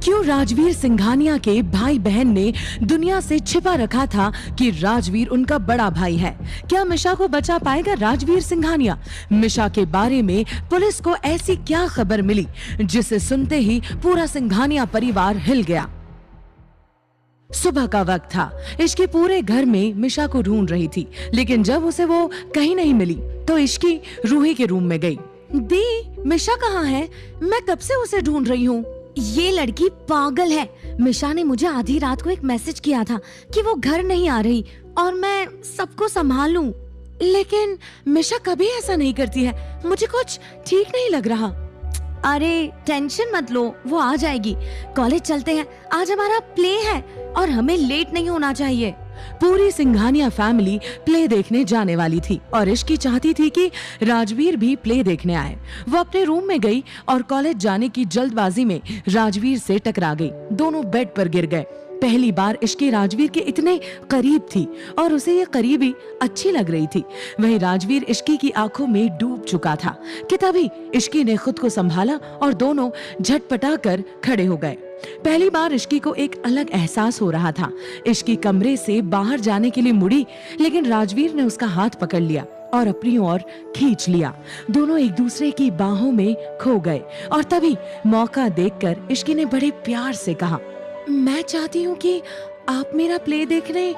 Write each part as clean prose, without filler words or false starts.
क्यों राजवीर सिंघानिया के भाई बहन ने दुनिया से छिपा रखा था कि राजवीर उनका बड़ा भाई है? क्या मिशा को बचा पाएगा राजवीर सिंघानिया? मिशा के बारे में पुलिस को ऐसी क्या खबर मिली जिसे सुनते ही पूरा सिंघानिया परिवार हिल गया? सुबह का वक्त था। इश्की पूरे घर में मिशा को ढूंढ रही थी, लेकिन जब उसे वो कहीं नहीं मिली तो इश्की रूही के रूम में गई। दी, मिशा कहाँ है? मैं कब से उसे ढूंढ रही हूँ। ये लड़की पागल है। मिशा ने मुझे आधी रात को एक मैसेज किया था कि वो घर नहीं आ रही और मैं सबको संभाल लूं। लेकिन मिशा कभी ऐसा नहीं करती है। मुझे कुछ ठीक नहीं लग रहा। अरे टेंशन मत लो, वो आ जाएगी। कॉलेज चलते हैं, आज हमारा प्ले है और हमें लेट नहीं होना चाहिए। पूरी सिंघानिया फैमिली प्ले देखने जाने वाली थी और इश्की चाहती थी कि राजवीर भी प्ले देखने आए। वो अपने रूम में गई और कॉलेज जाने की जल्दबाजी में राजवीर से टकरा गई। दोनों बेड पर गिर गए। पहली बार इश्की राजवीर के इतने करीब थी और उसे ये करीबी अच्छी लग रही थी। वहीं राजवीर इश्की की आंखों में डूब चुका था कि तभी इश्की ने खुद को संभाला और दोनों झटपटा कर खड़े हो गए। पहली बार इश्की को एक अलग एहसास हो रहा था। इश्की कमरे से बाहर जाने के लिए मुड़ी, लेकिन राजवीर ने उसका हाथ पकड़ लिया और अपनी ओर खींच लिया। दोनों एक दूसरे की बाहों में खो गए और तभी मौका देखकर इश्की ने बड़े प्यार से कहा, मैं चाहती हूँ कि आप मेरा प्ले देखने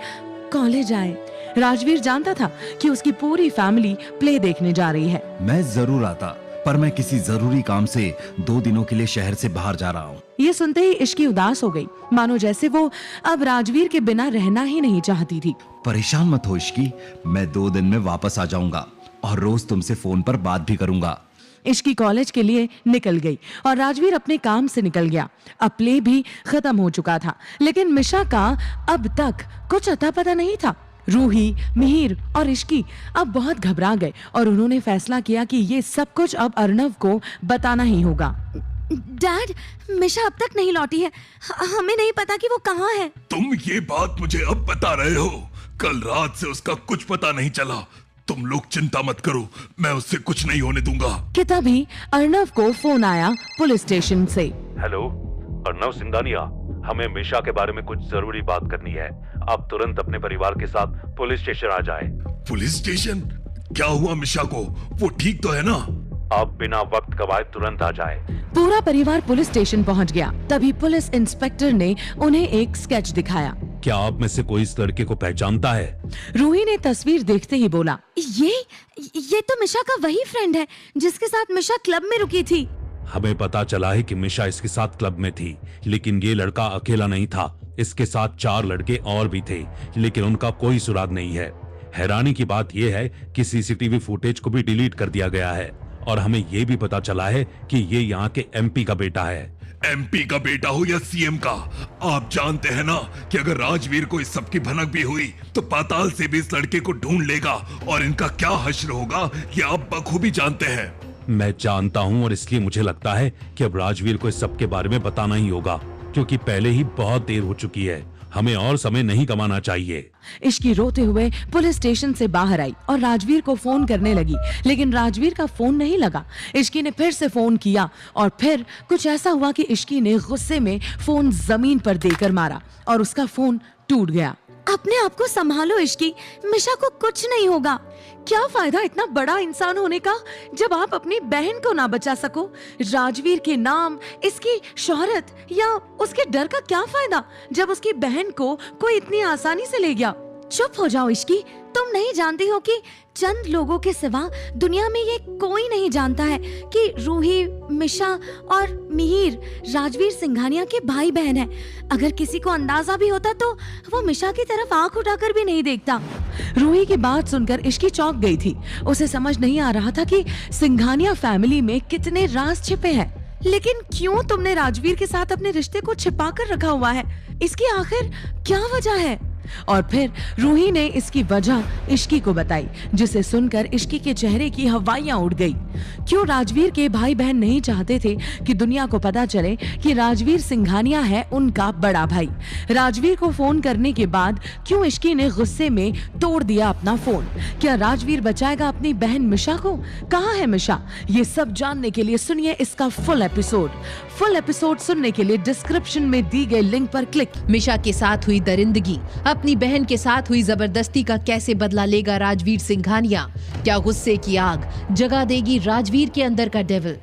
कॉलेज आए। राजवीर जानता था कि उसकी पूरी फैमिली प्ले देखने जा रही है। मैं जरूर आता, पर मैं किसी जरूरी काम से 2 दिनों के लिए शहर से बाहर जा रहा हूँ। ये सुनते ही इश्की उदास हो गई, मानो जैसे वो अब राजवीर के बिना रहना ही नहीं चाहती थी। परेशान मत हो इश्की, मैं 2 दिन में वापस आ जाऊंगा और रोज तुमसे फोन पर बात भी करूंगा। इश्की कॉलेज के लिए निकल गई और राजवीर अपने काम से निकल गया। अब प्ले भी खत्म हो चुका था, लेकिन मिशा का अब तक कुछ अता पता नहीं था। रूही, मिहिर और इश्की अब बहुत घबरा गए और उन्होंने फैसला किया कि ये सब कुछ अब अर्नव को बताना ही होगा। डैड, मिशा अब तक नहीं लौटी है। हमें नहीं पता कि वो कहाँ है। तुम ये बात मुझे अब बता रहे हो? कल रात से उसका कुछ पता नहीं चला। तुम लोग चिंता मत करो, मैं उससे कुछ नहीं होने दूंगा। कि तभी अर्नव को फोन आया पुलिस स्टेशन से। हेलो, अर्नव सिंघानिया, हमें मिशा के बारे में कुछ जरूरी बात करनी है। आप तुरंत अपने परिवार के साथ पुलिस स्टेशन आ जाएं। Police station? क्या हुआ मिशा को? वो ठीक तो है ना? आप बिना वक्त गवाए तुरंत आ जाएं। पूरा परिवार पुलिस स्टेशन पहुंच गया। तभी पुलिस इंस्पेक्टर ने उन्हें एक स्केच दिखाया। क्या आप में से कोई इस लड़के को पहचानता है? रूही ने तस्वीर देखते ही बोला, ये तो मिशा का वही फ्रेंड है जिसके साथ मिशा क्लब में रुकी थी। हमें पता चला है कि मिशा इसके साथ क्लब में थी, लेकिन ये लड़का अकेला नहीं था। इसके साथ 4 लड़के और भी थे, लेकिन उनका कोई सुराग नहीं है। हैरानी की बात यह है कि सीसीटीवी फुटेज को भी डिलीट कर दिया गया है और हमें यह भी पता चला है कि ये यहाँ के एमपी का बेटा है। एमपी का बेटा हो या सीएम का, आप जानते हैं ना कि अगर राजवीर को इस सब की भनक भी हुई तो पाताल से भी इस लड़के को ढूंढ लेगा और इनका क्या हश्र होगा ये आप बखूबी जानते हैं। मैं जानता हूँ और इसलिए मुझे लगता है कि अब राजवीर को इस सब के बारे में बताना ही होगा, क्योंकि पहले ही बहुत देर हो चुकी है। हमें और समय नहीं गंवाना चाहिए। इश्की रोते हुए पुलिस स्टेशन से बाहर आई और राजवीर को फोन करने लगी, लेकिन राजवीर का फोन नहीं लगा। इश्की ने फिर से फोन किया और फिर कुछ ऐसा हुआ कि इश्की ने गुस्से में फोन जमीन पर देकर मारा और उसका फोन टूट गया। अपने आप को संभालो इश्की, मिशा को कुछ नहीं होगा। क्या फायदा इतना बड़ा इंसान होने का जब आप अपनी बहन को ना बचा सको? राजवीर के नाम, इसकी शोहरत या उसके डर का क्या फायदा जब उसकी बहन को कोई इतनी आसानी से ले गया? चुप हो जाओ इश्की, तुम नहीं जानती हो कि चंद लोगों के सिवा दुनिया में ये कोई नहीं जानता है कि रूही, मिशा और मिहिर राजवीर सिंघानिया के भाई बहन हैं। अगर किसी को अंदाजा भी होता तो वो मिशा की तरफ आंख उठाकर भी नहीं देखता। रूही की बात सुनकर इश्की चौंक गई थी। उसे समझ नहीं आ रहा था कि सिंघानिया फैमिली में कितने राज छिपे हैं। लेकिन क्यों तुमने राजवीर के साथ अपने रिश्ते को छिपा कर रखा हुआ है? इसकी आखिर क्या वजह है? और फिर रूही ने इसकी वजह इश्की को बताई, जिसे सुनकर इश्की के चेहरे की हवाइयां उड़ गई। क्यों राजवीर के भाई बहन नहीं चाहते थे कि दुनिया को पता चले कि राजवीर सिंघानिया है उनका बड़ा भाई? राजवीर को फोन करने के बाद क्यों इश्की ने गुस्से में तोड़ दिया अपना फोन? क्या राजवीर बचाएगा अपनी बहन मिशा को? कहाँ है मिशा? ये सब जानने के लिए सुनिए इसका फुल एपिसोड सुनने के लिए डिस्क्रिप्शन में दी गई लिंक पर क्लिक। मिशा के साथ हुई दरिंदगी, अपनी बहन के साथ हुई जबरदस्ती का कैसे बदला लेगा राजवीर सिंघानिया? क्या गुस्से की आग जगा देगी राजवीर के अंदर का डेविल?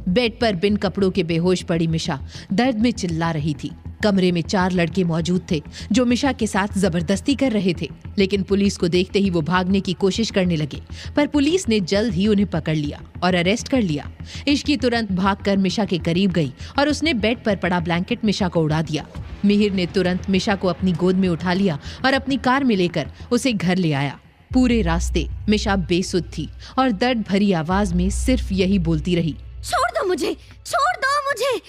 बेड पर बिन कपड़ों के बेहोश पड़ी मिशा दर्द में चिल्ला रही थी। कमरे में 4 लड़के मौजूद थे जो मिशा के साथ जबरदस्ती कर रहे थे, लेकिन पुलिस को देखते ही वो भागने की कोशिश करने लगे, पर पुलिस ने जल्द ही उन्हें पकड़ लिया और अरेस्ट कर लिया। इश्की तुरंत भागकर मिशा के करीब गई और उसने बेड पर पड़ा ब्लैंकेट मिशा को उड़ा दिया। मिहिर ने तुरंत मिशा को अपनी गोद में उठा लिया और अपनी कार में लेकर उसे घर ले आया। पूरे रास्ते मिशा बेसुध थी और दर्द भरी आवाज में सिर्फ यही बोलती रही, छोड़ दो मुझे, छोड़ दो मुझे।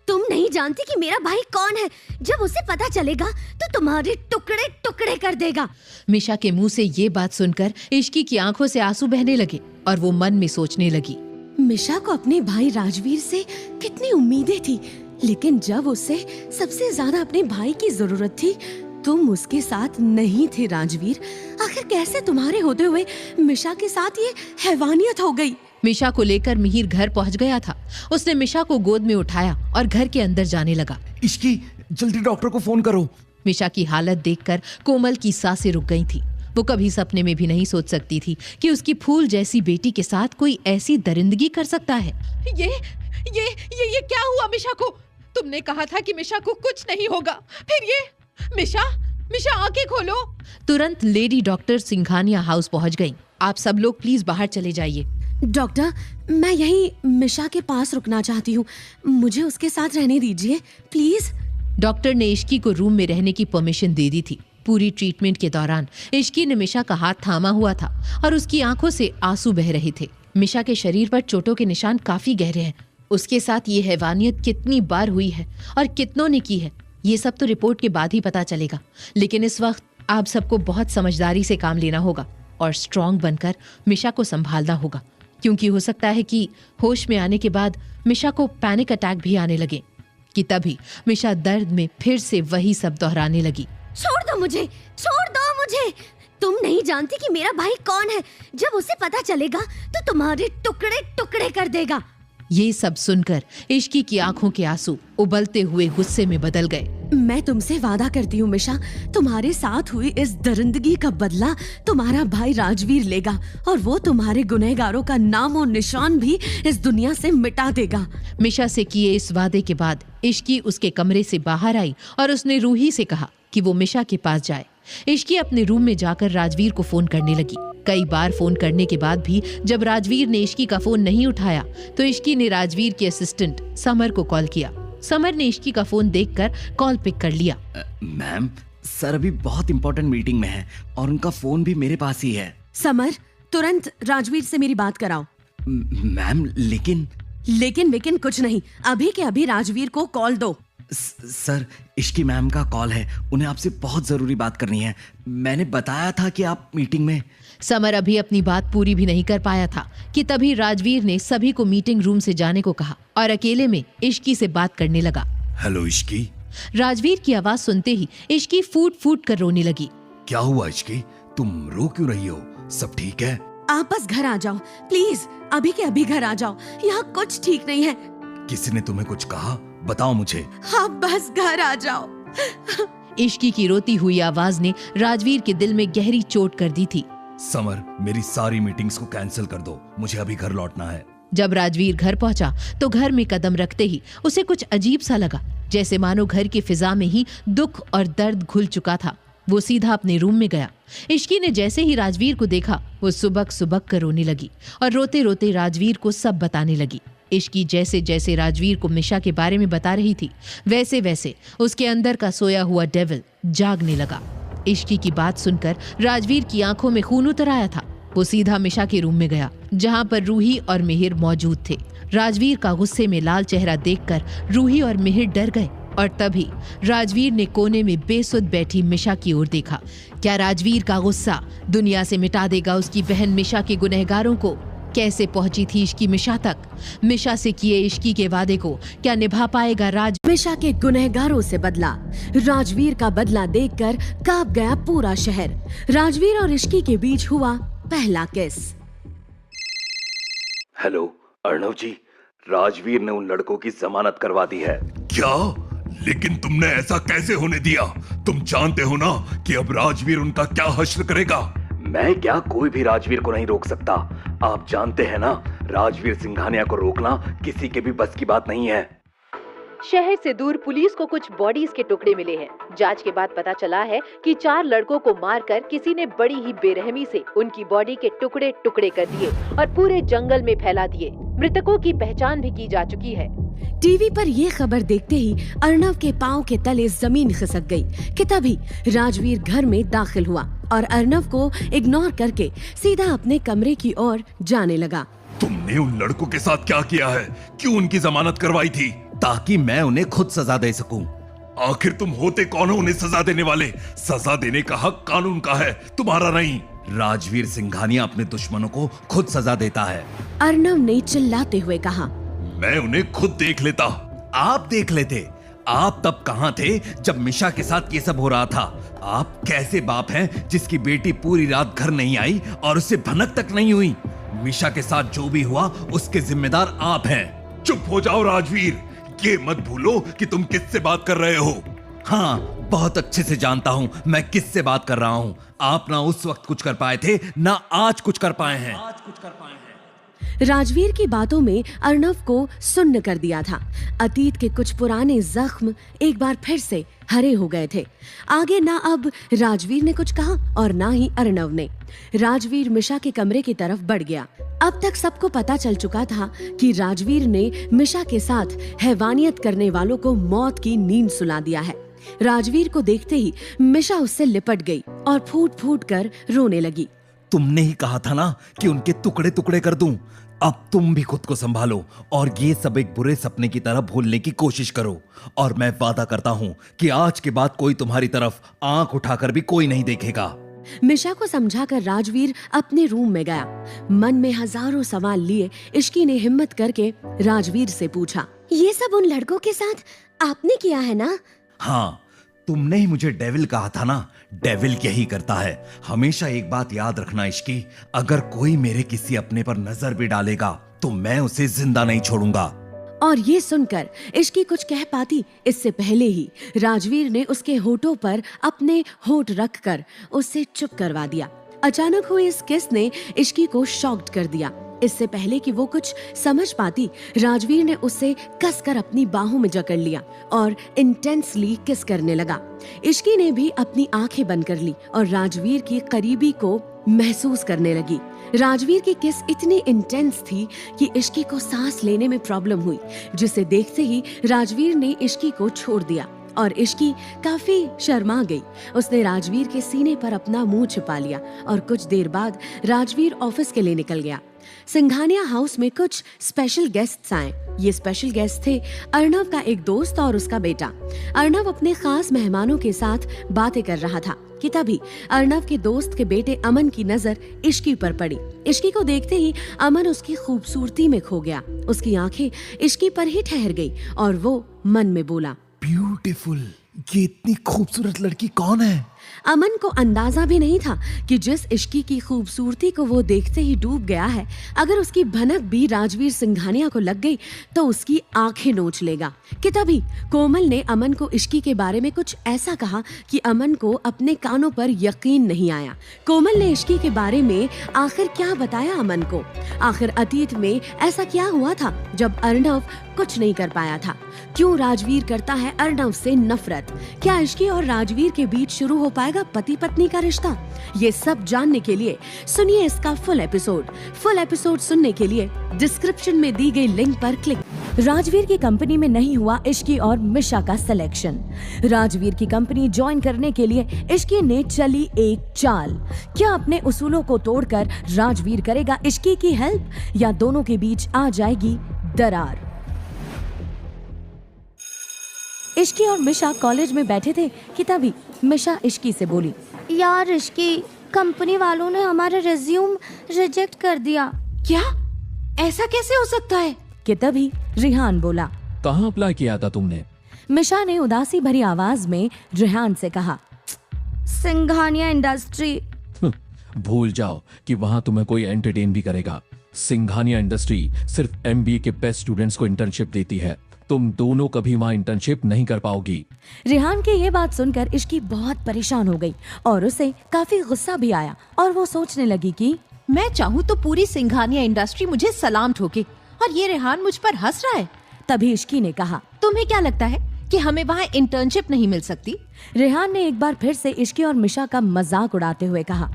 तुम नहीं जानती कि मेरा भाई कौन है। जब उसे पता चलेगा तो तुम्हारे टुकड़े टुकड़े कर देगा। मिशा के मुंह से ये बात सुनकर इश्की की आंखों से आंसू बहने लगे और वो मन में सोचने लगी, मिशा को अपने भाई राजवीर से कितनी उम्मीदें थी, लेकिन जब उसे सबसे ज्यादा अपने भाई की जरूरत थी तुम उसके साथ नहीं थे राजवीर। आखिर कैसे तुम्हारे होते हुए मिशा के साथ ये हैवानियत हो गई? मिशा को लेकर मिहिर घर पहुंच गया था। उसने मिशा को गोद में उठाया और घर के अंदर जाने लगा। इश्की, जल्दी डॉक्टर को फोन करो। मिशा की हालत देखकर कोमल की सांसें रुक गई थी। वो कभी सपने में भी नहीं सोच सकती थी कि उसकी फूल जैसी बेटी के साथ कोई ऐसी दरिंदगी कर सकता है। ये क्या हुआ मिशा को? तुमने कहा था कि मिशा को कुछ नहीं होगा, फिर ये मिशा आंखें खोलो। तुरंत लेडी डॉक्टर सिंघानिया हाउस पहुंच गई। आप सब लोग प्लीज बाहर चले जाइए। डॉक्टर, मैं यहीं मिशा के पास रुकना चाहती हूँ, मुझे उसके साथ रहने दीजिए प्लीज। डॉक्टर ने इश्की को रूम में रहने की परमिशन दे दी थी। पूरी ट्रीटमेंट के दौरान इश्की ने मिशा का हाथ थामा हुआ था और उसकी आंखों से आंसू बह रहे थे। मिशा के शरीर पर चोटों के निशान काफी गहरे हैं। उसके साथ ये हैवानियत कितनी बार हुई है और कितनों ने की है, ये सब तो रिपोर्ट के बाद ही पता चलेगा। लेकिन इस वक्त आप सबको बहुत समझदारी से काम लेना होगा और स्ट्रांग बनकर मिशा को संभालना होगा, क्योंकि हो सकता है कि होश में आने के बाद मिशा को पैनिक अटैक भी आने लगे, कि तभी मिशा दर्द में फिर से वही सब दोहराने लगी। छोड़ दो मुझे, छोड़ दो मुझे। तुम नहीं जानती कि मेरा भाई कौन है। जब उसे पता चलेगा तो तुम्हारे टुकड़े टुकड़े कर देगा। ये सब सुनकर इश्की की आंखों के आंसू उबलते हुए गुस्से में बदल गए। मैं तुमसे वादा करती हूँ मिशा, तुम्हारे साथ हुई इस दरिंदगी का बदला तुम्हारा भाई राजवीर लेगा और वो तुम्हारे गुनहगारों का नाम और निशान भी इस दुनिया से मिटा देगा। मिशा से किए इस वादे के बाद इश्की उसके कमरे से बाहर आई और उसने रूही से कहा कि वो मिशा के पास जाए। इश्की अपने रूम में जाकर राजवीर को फोन करने लगी। कई बार फोन करने के बाद भी जब राजवीर ने इश्की का फोन नहीं उठाया तो इश्की ने राजवीर के असिस्टेंट समर को कॉल किया। समर ने इश्की का फोन देखकर कॉल पिक कर लिया। मैम, सर अभी बहुत इंपॉर्टेंट मीटिंग में है और उनका फोन भी मेरे पास ही है। समर, तुरंत राजवीर से मेरी बात कराओ। मैम, लेकिन कुछ नहीं, अभी के अभी राजवीर को कॉल दो। सर, इश्की मैम का कॉल है, उन्हें आपसे बहुत जरूरी बात करनी है। मैंने बताया था कि आप मीटिंग में। समर अभी अपनी बात पूरी भी नहीं कर पाया था कि तभी राजवीर ने सभी को मीटिंग रूम से जाने को कहा और अकेले में इश्की से बात करने लगा। हेलो इश्की। राजवीर की आवाज सुनते ही इश्की फूट फूट कर रोने लगी। क्या हुआ इश्की, तुम रो क्यों रही हो? सब ठीक है? आप बस घर आ जाओ प्लीज, अभी के अभी घर आ जाओ, यहाँ कुछ ठीक नहीं है। किसी ने तुम्हें कुछ कहा? बताओ मुझे। आप बस घर आ जाओ। इश्की की रोती हुई आवाज ने राजवीर के दिल में गहरी चोट कर दी थी। समर, मेरी सारी मीटिंग्स को कैंसिल कर दो, मुझे अभी घर लौटना है। जब राजवीर घर पहुंचा तो घर में कदम रखते ही उसे कुछ अजीब सा लगा, जैसे मानो घर की फिजा में ही दुख और दर्द घुल चुका था। वो सीधा अपने रूम में गया। इश्की ने जैसे ही राजवीर को देखा वो सुबक सुबक कर रोने लगी और रोते रोते राजवीर को सब बताने लगी। इश्की जैसे जैसे राजवीर को मिशा के बारे में बता रही थी वैसे वैसे उसके अंदर का सोया हुआ डेविल जागने लगा। इश्की की बात सुनकर राजवीर की आंखों में खून उतर आया था। वो सीधा मिशा के रूम में गया जहां पर रूही और मिहिर मौजूद थे। राजवीर का गुस्से में लाल चेहरा देखकर रूही और मिहिर डर गए और तभी राजवीर ने कोने में बेसुध बैठी मिशा की ओर देखा। क्या राजवीर का गुस्सा दुनिया से मिटा देगा उसकी बहन मिशा के गुनहगारों को? कैसे पहुंची थी इश्की मिशा तक? मिशा से किए इश्की के वादे को क्या निभा पाएगा राज? मिशा के गुनहगारों से बदला। राजवीर का बदला देखकर कांप गया पूरा शहर। राजवीर और इश्की के बीच हुआ पहला किस। हेलो अर्णव जी, राजवीर ने उन लड़कों की जमानत करवा दी है। क्या? लेकिन तुमने ऐसा कैसे होने दिया? तुम जानते हो ना कि अब राजवीर उनका क्या हश्र करेगा। मैं क्या, कोई भी राजवीर को नहीं रोक सकता। आप जानते हैं ना, राजवीर सिंघानिया को रोकना किसी के भी बस की बात नहीं है। शहर से दूर पुलिस को कुछ बॉडीज के टुकड़े मिले हैं। जांच के बाद पता चला है कि 4 लड़कों को मारकर किसी ने बड़ी ही बेरहमी से उनकी बॉडी के टुकड़े टुकड़े कर दिए और पूरे जंगल में फैला दिए। मृतकों की पहचान भी की जा चुकी है। टीवी पर ये खबर देखते ही अर्णव के पांव के तले जमीन खिसक गई कि तभी राजवीर घर में दाखिल हुआ और अर्णव को इग्नोर करके सीधा अपने कमरे की ओर जाने लगा। तुमने उन लड़कों के साथ क्या किया है? क्यों उनकी जमानत करवाई थी? ताकि मैं उन्हें खुद सजा दे सकूं। आखिर तुम होते कौन हो उन्हें सजा देने वाले? सजा देने का हक कानून का है, तुम्हारा नहीं। राजवीर सिंघानिया अपने दुश्मनों को खुद सजा देता है। अर्णव ने चिल्लाते हुए कहा। मैं उन्हें खुद देख लेता। आप देख लेते? आप तब कहाँ थे जब मिशा के साथ ये सब हो रहा था? आप कैसे बाप हैं जिसकी बेटी पूरी रात घर नहीं आई और उससे भनक तक नहीं हुई? मिशा के साथ जो भी हुआ उसके जिम्मेदार आप हैं। चुप हो जाओ राजवीर, ये मत भूलो कि तुम किससे बात कर रहे हो। हाँ, बहुत अच्छे से जानता हूँ मैं किससे बात कर रहा हूँ। आप ना उस वक्त कुछ कर पाए थे, ना आज कुछ कर पाए हैं। राजवीर की बातों में अर्णव को सुन्न कर दिया था। अतीत के कुछ पुराने जख्म एक बार फिर से हरे हो गए थे। आगे ना अब राजवीर ने कुछ कहा और ना ही अर्णव ने। राजवीर मिशा के कमरे की तरफ बढ़ गया। अब तक सबको पता चल चुका था कि राजवीर ने मिशा के साथ हैवानियत करने वालों को मौत की नींद सुला दिया है। राजवीर को देखते ही मिशा उससे लिपट गई और फूट फूट कर रोने लगी। तुमने ही कहा था ना कि उनके टुकड़े टुकड़े कर दूं। अब तुम भी खुद को संभालो और ये सब एक बुरे सपने की तरह भूलने की कोशिश करो। और मैं वादा करता हूँ कि आज के बाद कोई तुम्हारी तरफ आंख उठाकर भी कोई नहीं देखेगा। मिशा को समझाकर राजवीर अपने रूम में गया। मन में हजारों सवाल लिए इश्की ने हिम्मत करके राजवीर से पूछा, ये सब उन लड़कों के साथ आपने किया है ना? हाँ, तुमने ही मुझे डेविल कहा था ना। डेविल यही करता है। हमेशा एक बात याद रखना इश्की, अगर कोई मेरे किसी अपने पर नजर भी डालेगा तो मैं उसे जिंदा नहीं छोड़ूंगा। और ये सुनकर इश्की कुछ कह पाती इससे पहले ही राजवीर ने उसके होठों पर अपने होठ रखकर उससे चुप करवा दिया। अचानक हुई इस किस ने इश्की को शॉक्ड कर दिया। इससे पहले कि वो कुछ समझ पाती, राजवीर ने उसे कसकर अपनी बाहों में जकड़ लिया और इंटेंसली किस करने लगा। इश्की ने भी अपनी आंखें बंद कर ली और राजवीर की करीबी को महसूस करने लगी। राजवीर की किस इतनी इंटेंस थी कि इश्की को सांस लेने में प्रॉब्लम हुई, जिसे देखते ही राजवीर ने इश्की को छोड़ दिया और इश्की काफी शर्मा गई। उसने राजवीर के सीने पर अपना मुंह छिपा लिया और कुछ देर बाद राजवीर ऑफिस के लिए निकल गया। सिंघानिया हाउस में कुछ स्पेशल गेस्ट्स आए। ये स्पेशल गेस्ट थे अर्णव का एक दोस्त और उसका बेटा। अर्णव अपने खास मेहमानों के साथ बातें कर रहा था कि तभी अर्णव के दोस्त के बेटे अमन की नजर इश्की पर पड़ी। इश्की को देखते ही अमन उसकी खूबसूरती में खो गया। उसकी आंखें इश्की पर ही ठहर गई और वो मन में बोला, ब्यूटीफुल, ये इतनी खूबसूरत लड़की कौन है? अमन को अंदाजा भी नहीं था कि जिस इश्की की खूबसूरती को वो देखते ही डूब गया है, अगर उसकी भनक भी राजवीर सिंघानिया को लग गई तो उसकी आंखें नोच लेगा। कि तभी कोमल ने अमन को इश्की के बारे में कुछ ऐसा कहा कि अमन को अपने कानों पर यकीन नहीं आया। कोमल ने इश्की के बारे में आखिर क्या बताया अमन को? आखिर अतीत में ऐसा क्या हुआ था जब अर्णव कुछ नहीं कर पाया था? क्यों राजवीर करता है अर्णव से नफरत? क्या इश्की और राजवीर के बीच शुरू हो पाएगा पति पत्नी का रिश्ता? ये सब जानने के लिए सुनिए इसका फुल एपिसोड सुनने के लिए डिस्क्रिप्शन में दी गई लिंक पर क्लिक। राजवीर की कंपनी में नहीं हुआ इश्की और मिशा का सिलेक्शन। राजवीर की कंपनी ज्वाइन करने के लिए इश्की ने चली एक चाल। क्या अपने उसूलों को तोड़कर राजवीर करेगा इश्की की हेल्प या दोनों के बीच आ जाएगी दरार? इश्की और मिशा कॉलेज में बैठे थे कि तभी मिशा इश्की से बोली, यार इश्की, कंपनी वालों ने हमारा रिज्यूम रिजेक्ट कर दिया। क्या? ऐसा कैसे हो सकता है? कि तभी रिहान बोला, कहाँ अप्लाई किया था तुमने? मिशा ने उदासी भरी आवाज में रिहान से कहा, सिंघानिया इंडस्ट्री। भूल जाओ कि वहाँ तुम्हें कोई एंटरटेन भी करेगा। सिंघानिया इंडस्ट्री सिर्फ MBA के बेस्ट स्टूडेंट्स को इंटर्नशिप देती है। तुम दोनों कभी वहाँ इंटर्नशिप नहीं कर पाओगी। रिहान की ये बात सुनकर इश्की बहुत परेशान हो गई और उसे काफी गुस्सा भी आया और वो सोचने लगी कि मैं चाहूँ तो पूरी सिंघानिया इंडस्ट्री मुझे सलाम ठोके और ये रेहान मुझ पर हंस रहा है। तभी इश्की ने कहा, तुम्हें क्या लगता है कि हमें वहाँ इंटर्नशिप नहीं मिल सकती? रेहान ने एक बार फिर से इश्की और मिशा का मजाक उड़ाते हुए कहा,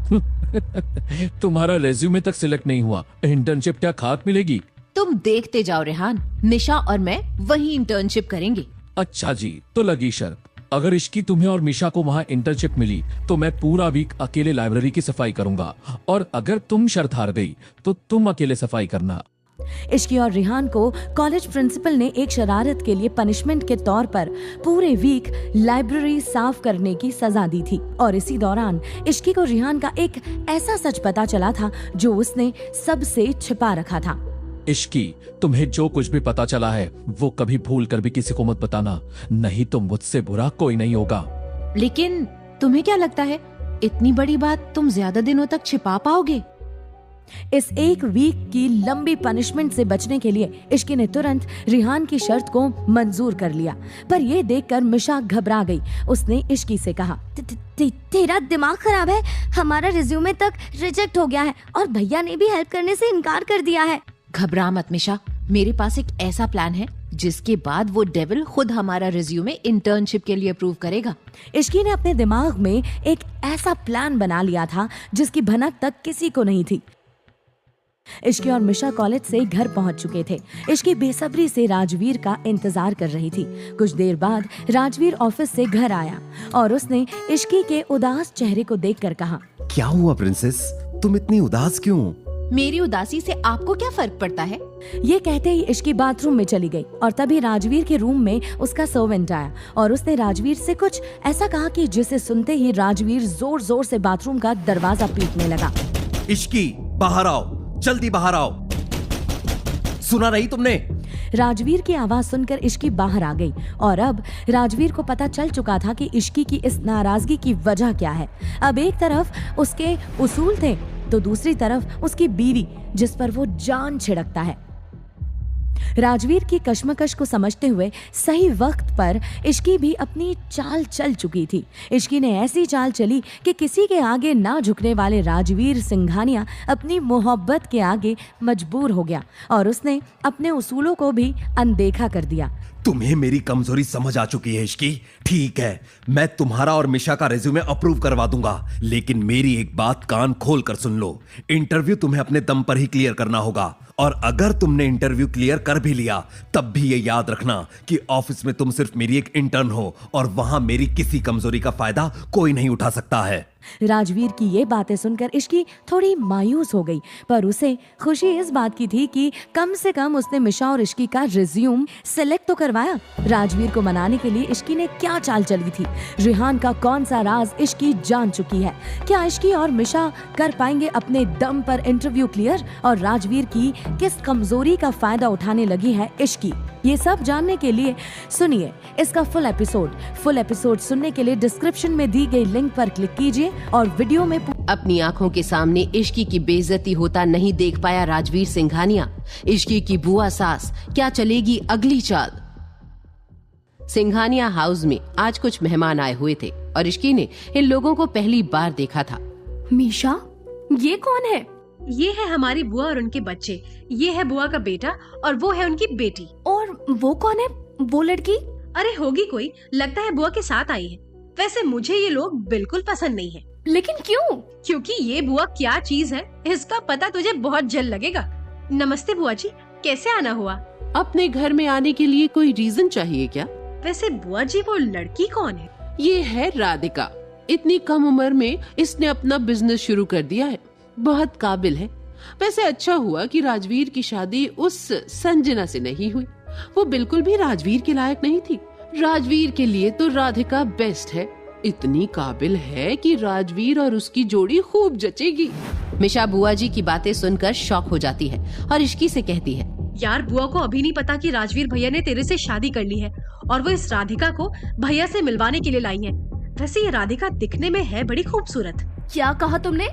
तुम्हारा रेज्यूमे तक सिलेक्ट नहीं हुआ, इंटर्नशिप क्या खाक मिलेगी? तुम देखते जाओ रेहान, निशा और मैं वही इंटर्नशिप करेंगे। अच्छा जी, तो लगी शर्त। अगर इश्की तुम्हें और मिशा को वहाँ इंटर्नशिप मिली तो मैं पूरा वीक अकेले लाइब्रेरी की सफाई करूंगा, और अगर तुम शर्त हार गई तो तुम अकेले सफाई करना। इश्की और रिहान को कॉलेज प्रिंसिपल ने एक शरारत के लिए पनिशमेंट के तौर पर पूरे वीक लाइब्रेरी साफ करने की सजा दी थी। और इसी दौरान इश्की को रिहान का एक ऐसा सच पता चला था जो उसने सबसे छिपा रखा था। इश्की, तुम्हें जो कुछ भी पता चला है वो कभी भूल कर भी किसी को मत बताना, नहीं तो मुझसे बुरा कोई नहीं होगा। लेकिन तुम्हें क्या लगता है इतनी बड़ी बात तुम ज्यादा दिनों तक छिपा पाओगे? इस एक वीक की लंबी पनिशमेंट से बचने के लिए इश्की ने तुरंत रिहान की शर्त को मंजूर कर लिया। पर यह देखकर मिशा घबरा गई। उसने इश्की से कहा, तेरा दिमाग खराब है, हमारा रिज्यूमे तक रिजेक्ट हो गया है और भैया ने भी हेल्प करने से इनकार कर दिया है। घबरा मत मिशा, मेरे पास एक ऐसा प्लान है जिसके बाद वो डेविल खुद हमारा रिज्यूमे इंटर्नशिप के लिए अप्रूव करेगा। इश्की ने अपने दिमाग में एक ऐसा प्लान बना लिया था जिसकी भनक तक किसी को नहीं थी। इश्की और मिशा कॉलेज से घर पहुंच चुके थे। इश्की बेसब्री से राजवीर का इंतजार कर रही थी। कुछ देर बाद राजवीर ऑफिस से घर आया और उसने इश्की के उदास चेहरे को देखकर कहा, क्या हुआ प्रिंसेस, तुम इतनी उदास क्यों? मेरी उदासी से आपको क्या फर्क पड़ता है? ये कहते ही इश्की बाथरूम में चली गई और तभी राजवीर के रूम में उसका सर्वेंट आया और उसने राजवीर से कुछ ऐसा कहा कि जिसे सुनते ही राजवीर जोर जोर से बाथरूम का दरवाजा पीटने लगा। इश्की, बाहर आओ, जल्दी बाहर आओ। सुना नहीं तुमने? राजवीर की आवाज सुनकर इश्की बाहर आ गई और अब राजवीर को पता चल चुका था कि इश्की की इस नाराजगी की वजह क्या है। अब एक तरफ उसके उसूल थे तो दूसरी तरफ उसकी बीवी जिस पर वो जान छिड़कता है। राजवीर की कश्मकश को समझते हुए सही वक्त पर इश्की भी अपनी चाल चल चुकी थी। इश्की ने ऐसी चाल चली कि किसी के आगे ना झुकने वाले राजवीर सिंघानिया अपनी मोहब्बत के आगे मजबूर हो गया और उसने अपने उसूलों को भी अनदेखा कर दिया। तुम्हें मेरी कमजोरी समझ आ चुकी है इश्की। ठीक है, मैं तुम्हारा और मिशा का रिज्यूमे अप्रूव करवा दूंगा, लेकिन मेरी एक बात कान खोल कर सुन लो। इंटरव्यू तुम्हें अपने दम पर ही क्लियर करना होगा, और अगर तुमने इंटरव्यू क्लियर कर भी लिया तब भी ये याद रखना कि ऑफिस में तुम सिर्फ मेरी एक इंटर्न हो और वहां मेरी किसी कमजोरी का फायदा कोई नहीं उठा सकता है। राजवीर की ये बातें सुनकर इश्की थोड़ी मायूस हो गई, पर उसे खुशी इस बात की थी कि कम से कम उसने मिशा और इश्की का रिज्यूम सिलेक्ट तो करवाया। राजवीर को मनाने के लिए इश्की ने क्या चाल चली थी? रिहान का कौन सा राज इश्की जान चुकी है? क्या इश्की और मिशा कर पाएंगे अपने दम पर इंटरव्यू क्लियर? और राजवीर की किस कमजोरी का फायदा उठाने लगी है इश्की? ये सब जानने के लिए सुनिए इसका फुल एपिसोड सुनने के लिए डिस्क्रिप्शन में दी गई लिंक पर क्लिक कीजिए और वीडियो में अपनी आंखों के सामने इश्की की बेइज्जती होता नहीं देख पाया राजवीर सिंघानिया। इश्की की बुआ सास, क्या चलेगी अगली चाल? सिंघानिया हाउस में आज कुछ मेहमान आए हुए थे और इश्की ने इन लोगों को पहली बार देखा था। मीशा, ये कौन है? ये है हमारी बुआ और उनके बच्चे। ये है बुआ का बेटा और वो है उनकी बेटी। और वो कौन है, वो लड़की? अरे होगी कोई, लगता है बुआ के साथ आई है। वैसे मुझे ये लोग बिल्कुल पसंद नहीं है। लेकिन क्यों? क्योंकि ये बुआ क्या चीज है इसका पता तुझे बहुत जल्द लगेगा। नमस्ते बुआ जी, कैसे आना हुआ? अपने घर में आने के लिए कोई रीजन चाहिए क्या? वैसे बुआ जी वो लड़की कौन है? ये है राधिका। इतनी कम उम्र में इसने अपना बिजनेस शुरू कर दिया है, बहुत काबिल है। वैसे अच्छा हुआ कि राजवीर की शादी उस संजना से नहीं हुई। वो बिल्कुल भी राजवीर के लायक नहीं थी। राजवीर के लिए तो राधिका बेस्ट है। इतनी काबिल है कि राजवीर और उसकी जोड़ी खूब जचेगी। मिशा बुआ जी की बातें सुनकर शॉक हो जाती है और इश्की से कहती है, यार बुआ को अभी नहीं पता कि राजवीर भैया ने तेरे से शादी कर ली है और वो इस राधिका को भैया से मिलवाने के लिए लाई है। वैसे ये राधिका दिखने में है बड़ी खूबसूरत। क्या कहा तुमने?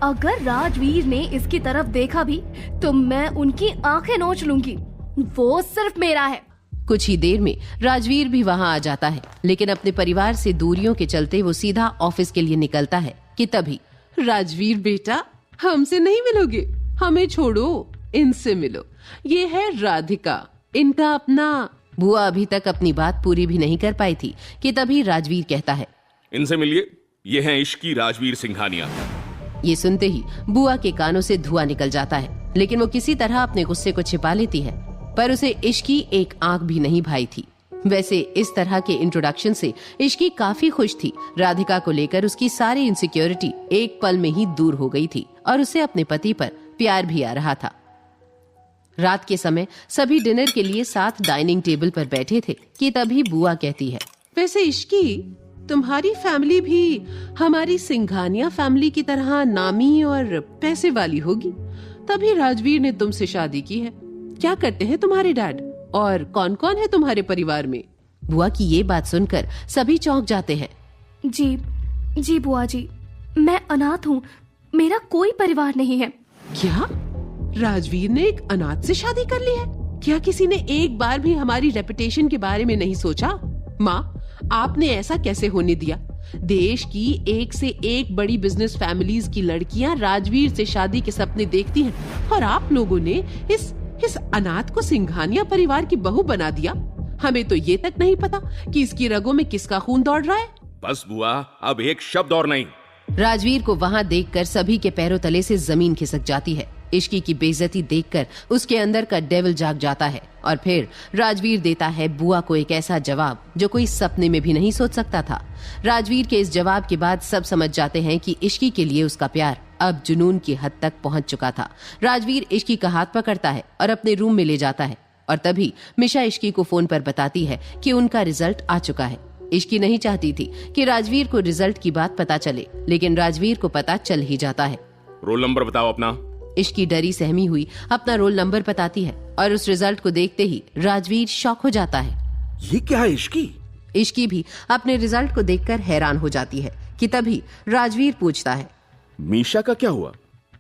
अगर राजवीर ने इसकी तरफ देखा भी तो मैं उनकी आंखें नोच लूंगी। वो सिर्फ मेरा है। कुछ ही देर में राजवीर भी वहाँ आ जाता है, लेकिन अपने परिवार से दूरियों के चलते वो सीधा ऑफिस के लिए निकलता है कि तभी राजवीर बेटा, हमसे नहीं मिलोगे? हमें छोड़ो, इनसे मिलो। ये है राधिका, इनका अपना। बुआ अभी तक अपनी बात पूरी भी नहीं कर पाई थी कि तभी राजवीर कहता है, इनसे मिलिए, ये हैं इश्की राजवीर सिंघानिया। ये सुनते ही बुआ के कानों से धुआं निकल जाता है, लेकिन वो किसी तरह अपने गुस्से को छिपा लेती है, पर उसे इश्की एक आंख भी नहीं भाई थी। वैसे इस तरह के इंट्रोडक्शन से इश्की काफी खुश थी। राधिका को लेकर उसकी सारी इनसिक्योरिटी एक पल में ही दूर हो गई थी और उसे अपने पति पर प्यार भी आ रहा था। रात के समय सभी डिनर के लिए साथ डाइनिंग टेबल पर बैठे थे कि तभी बुआ कहती है, वैसे इश्की, तुम्हारी फैमिली भी हमारी सिंघानिया फैमिली की तरह नामी और पैसे वाली होगी, तभी राजवीर ने तुमसे शादी की है। क्या करते हैं तुम्हारे डैड और कौन कौन है तुम्हारे परिवार में? बुआ की ये बात सुनकर सभी चौंक जाते हैं। जी बुआ जी, मैं अनाथ हूँ, मेरा कोई परिवार नहीं है। क्या राजवीर ने एक अनाथ से शादी कर ली है? क्या किसी ने एक बार भी हमारी रेपुटेशन के बारे में नहीं सोचा? माँ, आपने ऐसा कैसे होने दिया? देश की एक से एक बड़ी बिजनेस फैमिलीज की लड़कियां राजवीर से शादी के सपने देखती हैं और आप लोगों ने इस अनाथ को सिंघानिया परिवार की बहू बना दिया। हमें तो ये तक नहीं पता कि इसकी रगों में किसका खून दौड़ रहा है। बस बुआ, अब एक शब्द और नहीं। राजवीर को वहाँ देखकर सभी के पैरों तले से जमीन खिसक जाती है। इश्की की बेइज्जती देखकर उसके अंदर का डेविल जाग जाता है और फिर राजवीर देता है बुआ को एक ऐसा जवाब जो कोई सपने में भी नहीं सोच सकता था। राजवीर के इस जवाब के बाद सब समझ जाते हैं कि इश्की के लिए उसका प्यार अब जुनून की हद तक पहुंच चुका था। राजवीर इश्की का हाथ पकड़ता है और अपने रूम में ले जाता है और तभी मिशा इश्की को फोन पर बताती है कि उनका रिजल्ट आ चुका है। इश्की नहीं चाहती थी कि राजवीर को रिजल्ट की बात पता चले, लेकिन राजवीर को पता चल ही जाता है। रोल नंबर बताओ अपना। इश्की डरी सहमी हुई अपना रोल नंबर बताती है और उस रिजल्ट को देखते ही राजवीर शॉक हो जाता है। ये क्या है इश्की? इश्की भी अपने रिजल्ट को देखकर हैरान हो जाती है कि तभी राजवीर पूछता है, मीशा का क्या हुआ?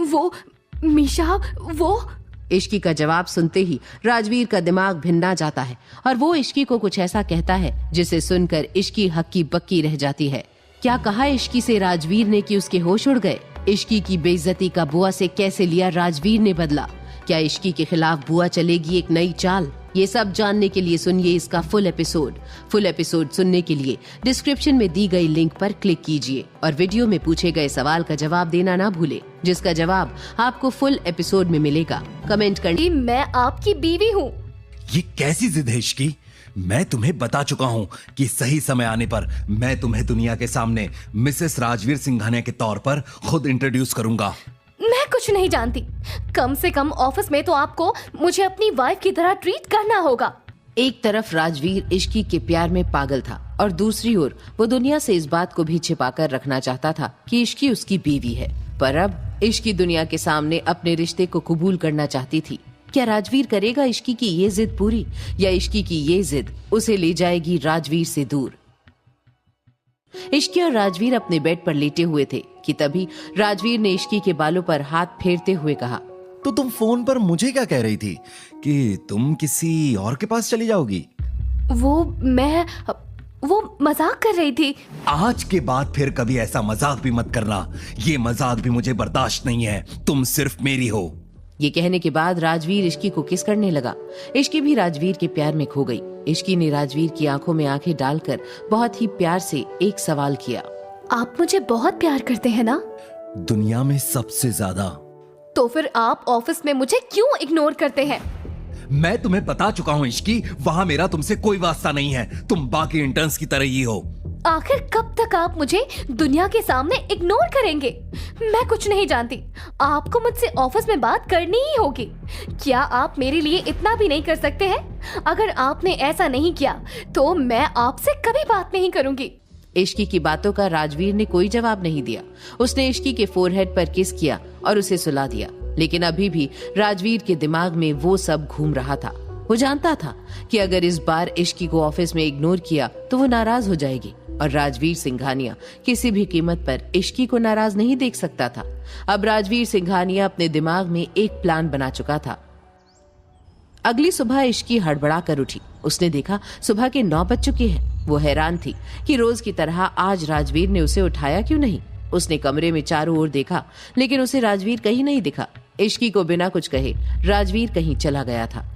वो मीशा, वो। इश्की का जवाब सुनते ही राजवीर का दिमाग भिन्ना जाता है और वो इश्की को कुछ ऐसा कहता है जिसे सुनकर इश्की हक्की बक्की रह जाती है। क्या कहा इश्की से राजवीर ने कि उसके होश उड़ गए? इश्की की बेइज्जती का बुआ से कैसे लिया राजवीर ने बदला? क्या इश्की के खिलाफ बुआ चलेगी एक नई चाल? ये सब जानने के लिए सुनिए इसका फुल एपिसोड सुनने के लिए डिस्क्रिप्शन में दी गई लिंक पर क्लिक कीजिए और वीडियो में पूछे गए सवाल का जवाब देना ना भूले, जिसका जवाब आपको फुल एपिसोड में मिलेगा। कमेंट करना। मैं आपकी बीवी हूँ। ये कैसी जिद है इश्की? मैं तुम्हें बता चुका हूँ कि सही समय आने पर मैं तुम्हें दुनिया के सामने मिसेस राजवीर सिंघानिया के तौर पर खुद इंट्रोड्यूस करूंगा। मैं कुछ नहीं जानती। कम से कम ऑफिस में तो आपको मुझे अपनी वाइफ की तरह ट्रीट करना होगा। एक तरफ राजवीर इश्की के प्यार में पागल था और दूसरी ओर वो दुनिया से इस बात को भी छिपाकर रखना चाहता था कि इश्की उसकी बीवी है। पर अब इश्की दुनिया के सामने अपने रिश्ते को कबूल करना चाहती थी। क्या राजवीर करेगा इश्की की ये जिद पूरी, या इश्की की ये जिद उसे ले जाएगी राजवीर से दूर? इश्की और राजवीर अपने बेड पर लेटे हुए थे कि तभी राजवीर ने इश्की के बालों पर हाथ फेरते हुए कहा, तो तुम फोन पर मुझे क्या कह रही थी कि तुम किसी और के पास चली जाओगी? वो मजाक कर रही थी। आज के बाद फिर कभी ऐसा मजाक भी मत करना। ये मजाक भी मुझे बर्दाश्त नहीं है। तुम सिर्फ मेरी हो। ये कहने के बाद राजवीर इश्की को किस करने लगा। इश्की भी राजवीर के प्यार में खो गई। इश्की ने राजवीर की आंखों में आंखें डालकर बहुत ही प्यार से एक सवाल किया, आप मुझे बहुत प्यार करते हैं ना? दुनिया में सबसे ज्यादा। तो फिर आप ऑफिस में मुझे क्यों इग्नोर करते हैं? मैं तुम्हें बता चुका हूँ इश्की, वहाँ मेरा तुमसे कोई वास्ता नहीं है। तुम बाकी इंटर्न्स की तरह ही हो। आखिर कब तक आप मुझे दुनिया के सामने इग्नोर करेंगे? मैं कुछ नहीं जानती, आपको मुझसे ऑफिस में बात करनी ही होगी। क्या आप मेरे लिए इतना भी नहीं कर सकते हैं? अगर आपने ऐसा नहीं किया तो मैं आपसे कभी बात नहीं करूंगी। इश्की की बातों का राजवीर ने कोई जवाब नहीं दिया। उसने इश्की के फोरहेड पर किस किया और उसे सुला दिया। लेकिन अभी भी राजवीर के दिमाग में वो सब घूम रहा था। वो जानता था कि अगर इस बार इश्की को ऑफिस में इग्नोर किया तो वो नाराज हो जाएगी और राजवीर सिंघानिया किसी भी कीमत पर इश्की को नाराज नहीं देख सकता था। अब राजवीर सिंघानिया अपने दिमाग में एक प्लान बना चुका था। अगली सुबह इश्की हड़बड़ा कर उठी। उसने देखा सुबह के 9 बज चुके हैं। वो हैरान थी कि रोज की तरह आज राजवीर ने उसे उठाया क्यों नहीं। उसने कमरे में चारों ओर देखा लेकिन उसे राजवीर कहीं नहीं दिखा। इश्की को बिना कुछ कहे राजवीर कहीं चला गया था।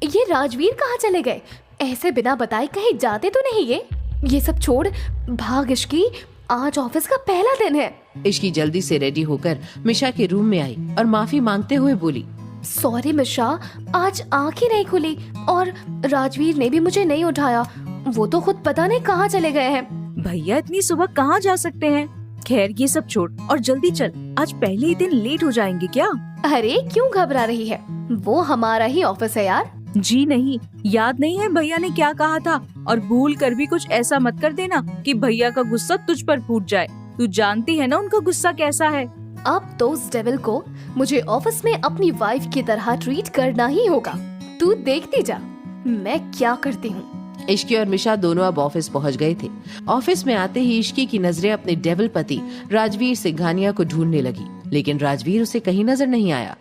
ये राजवीर कहाँ चले गए? ऐसे बिना बताए कहीं जाते तो नहीं ये सब छोड़ भाग इश्की, आज ऑफिस का पहला दिन है। इश्की जल्दी से रेडी होकर मिशा के रूम में आई और माफी मांगते हुए बोली, सॉरी मिशा, आज आँख ही नहीं खुली और राजवीर ने भी मुझे नहीं उठाया। वो तो खुद पता नहीं कहाँ चले गए हैं। भैया इतनी सुबह कहाँ जा सकते हैं? खैर ये सब छोड़ और जल्दी चल, आज पहले ही दिन लेट हो जाएंगे क्या? अरे क्यों घबरा रही है? वो हमारा ही ऑफिस है यार। जी नहीं, याद नहीं है भैया ने क्या कहा था? और भूल कर भी कुछ ऐसा मत कर देना कि भैया का गुस्सा तुझ पर फूट जाए। तू जानती है ना उनका गुस्सा कैसा है। अब तो उस डेविल को मुझे ऑफिस में अपनी वाइफ की तरह ट्रीट करना ही होगा। तू देखती जा मैं क्या करती हूँ। इश्की और मिशा दोनों अब ऑफिस पहुंच गए थे। ऑफिस में आते ही इश्की की नजरें अपने डेविल पति राजवीर सिंघानिया को ढूंढने लगी, लेकिन राजवीर उसे कहीं नजर नहीं आया।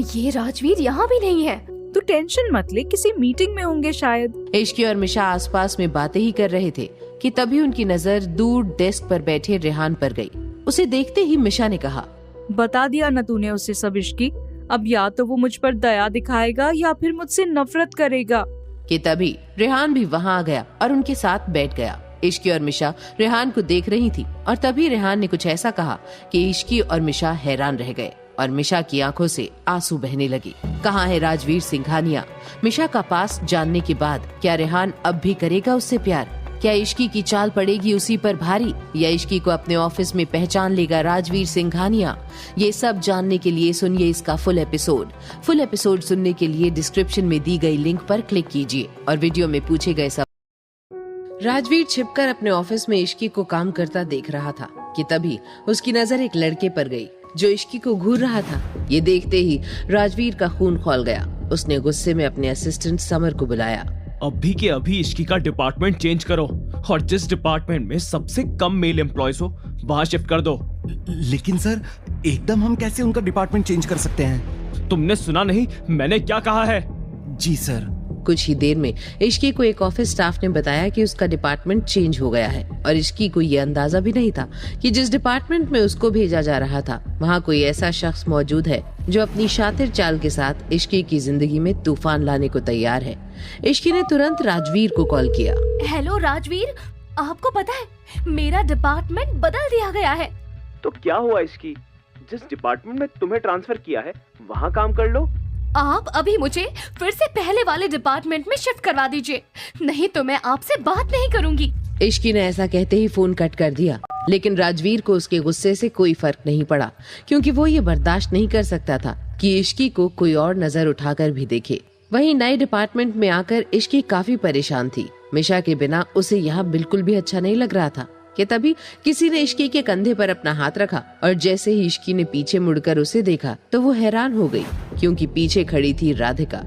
ये राजवीर यहाँ भी नहीं है। तू टेंशन मत ले, किसी मीटिंग में होंगे शायद। इश्की और मिशा आसपास में बातें ही कर रहे थे कि तभी उनकी नजर दूर डेस्क पर बैठे रेहान पर गई। उसे देखते ही मिशा ने कहा, बता दिया न तूने उसे सब इश्की। अब या तो वो मुझ पर दया दिखाएगा या फिर मुझसे नफरत करेगा। कि तभी रेहान भी वहाँ आ गया और उनके साथ बैठ गया। इश्की और मिशा रेहान को देख रही थी और तभी रेहान ने कुछ ऐसा कहा कि इश्की और मिशा हैरान रह गए और मिशा की आंखों से आंसू बहने लगे। कहाँ है राजवीर सिंघानिया? मिशा का पास जानने के बाद क्या रेहान अब भी करेगा उससे प्यार? क्या इश्की की चाल पड़ेगी उसी पर भारी या इश्की को अपने ऑफिस में पहचान लेगा राजवीर सिंघानिया? ये सब जानने के लिए सुनिए इसका फुल एपिसोड सुनने के लिए डिस्क्रिप्शन में दी गई लिंक पर क्लिक कीजिए और वीडियो में पूछे गए सब। राजवीर छिपकर अपने ऑफिस में इश्की को काम करता देख रहा था कि तभी उसकी नजर एक लड़के पर गई जो इश्की को घूर रहा था। ये देखते ही राजवीर का खून खौल गया। उसने गुस्से में अपने असिस्टेंट समर को बुलाया। अभी के अभी इश्की का डिपार्टमेंट चेंज करो और जिस डिपार्टमेंट में सबसे कम मेल एम्प्लॉयज हो वहाँ शिफ्ट कर दो। लेकिन सर, एकदम हम कैसे उनका डिपार्टमेंट चेंज कर सकते हैं? तुमने सुना नहीं मैंने क्या कहा है? जी सर। कुछ ही देर में इश्की को एक ऑफिस स्टाफ ने बताया कि उसका डिपार्टमेंट चेंज हो गया है और इश्की को ये अंदाजा भी नहीं था कि जिस डिपार्टमेंट में उसको भेजा जा रहा था वहाँ कोई ऐसा शख्स मौजूद है जो अपनी शातिर चाल के साथ इश्की की जिंदगी में तूफान लाने को तैयार है। इश्की ने तुरंत राजवीर को कॉल किया। हेलो राजवीर, आपको पता है मेरा डिपार्टमेंट बदल दिया गया है। तो क्या हुआ इश्की? जिस डिपार्टमेंट में तुम्हें ट्रांसफर किया है वहाँ काम कर लो। आप अभी मुझे फिर से पहले वाले डिपार्टमेंट में शिफ्ट करवा दीजिए, नहीं तो मैं आपसे बात नहीं करूंगी। इश्की ने ऐसा कहते ही फोन कट कर दिया, लेकिन राजवीर को उसके गुस्से से कोई फर्क नहीं पड़ा क्योंकि वो ये बर्दाश्त नहीं कर सकता था कि इश्की को कोई और नजर उठाकर भी देखे। वहीं नए डिपार्टमेंट में आकर इश्की काफी परेशान थी। मिशा के बिना उसे यहाँ बिल्कुल भी अच्छा नहीं लग रहा था कि तभी किसी ने इश्की के कंधे पर अपना हाथ रखा और जैसे ही इश्की ने पीछे मुड़कर उसे देखा तो वो हैरान हो गई क्योंकि पीछे खड़ी थी राधिका,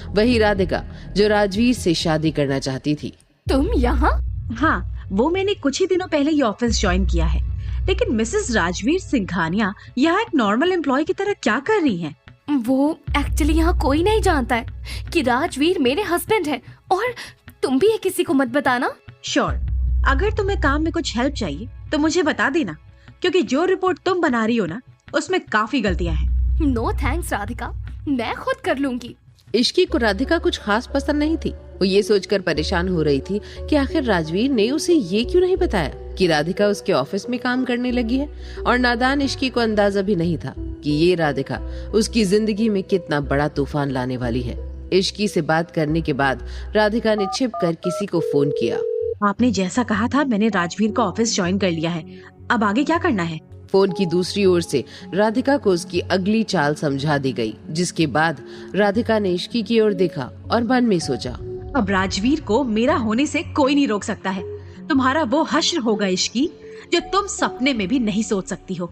वही राधिका जो राजवीर से शादी करना चाहती थी। तुम यहाँ? हाँ, वो मैंने कुछ ही दिनों पहले ये ऑफिस ज्वाइन किया है, लेकिन मिसेस राजवीर सिंघानिया यहाँ एक नॉर्मल एम्प्लॉय की तरह क्या कर रही हैं? वो एक्चुअली यहाँ कोई नहीं जानता है कि राजवीर मेरे हस्बैंड हैं और तुम भी ये किसी को मत बताना। श्योर, अगर तुम्हें काम में कुछ हेल्प चाहिए तो मुझे बता देना क्योंकि जो रिपोर्ट तुम बना रही हो ना उसमें काफी गलतियाँ हैं। नो थैंक्स राधिका, मैं खुद कर लूंगी। इश्की को राधिका कुछ खास पसंद नहीं थी। वो ये सोचकर परेशान हो रही थी कि आखिर राजवीर ने उसे ये क्यों नहीं बताया कि राधिका उसके ऑफिस में काम करने लगी है। और नादान इश्की को अंदाजा भी नहीं था कि ये राधिका उसकी जिंदगी में कितना बड़ा तूफान लाने वाली है। इश्की से बात करने के बाद राधिका ने छिपकर किसी को फोन किया। आपने जैसा कहा था मैंने राजवीर का ऑफिस ज्वाइन कर लिया है। अब आगे क्या करना है? फोन की दूसरी ओर से राधिका को उसकी अगली चाल समझा दी गई, जिसके बाद राधिका ने इश्की की ओर देखा और मन में सोचा, अब राजवीर को मेरा होने से कोई नहीं रोक सकता है। तुम्हारा वो हश्र होगा इश्की जो तुम सपने में भी नहीं सोच सकती हो।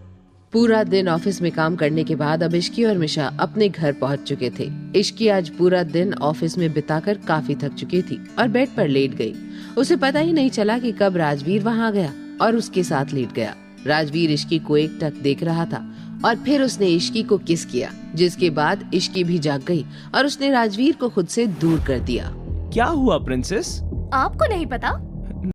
पूरा दिन ऑफिस में काम करने के बाद अब इश्की और मिशा अपने घर पहुंच चुके थे। इश्की आज पूरा दिन ऑफिस में बिताकर काफी थक चुकी थी और बेड पर लेट गई। उसे पता ही नहीं चला कि कब राजवीर वहां आ गया और उसके साथ लेट गया। राजवीर इश्की को एकटक देख रहा था और फिर उसने इश्की को किस किया, जिसके बाद इश्की भी जाग गई और उसने राजवीर को खुद से दूर कर दिया। क्या हुआ प्रिंसेस? आपको नहीं पता?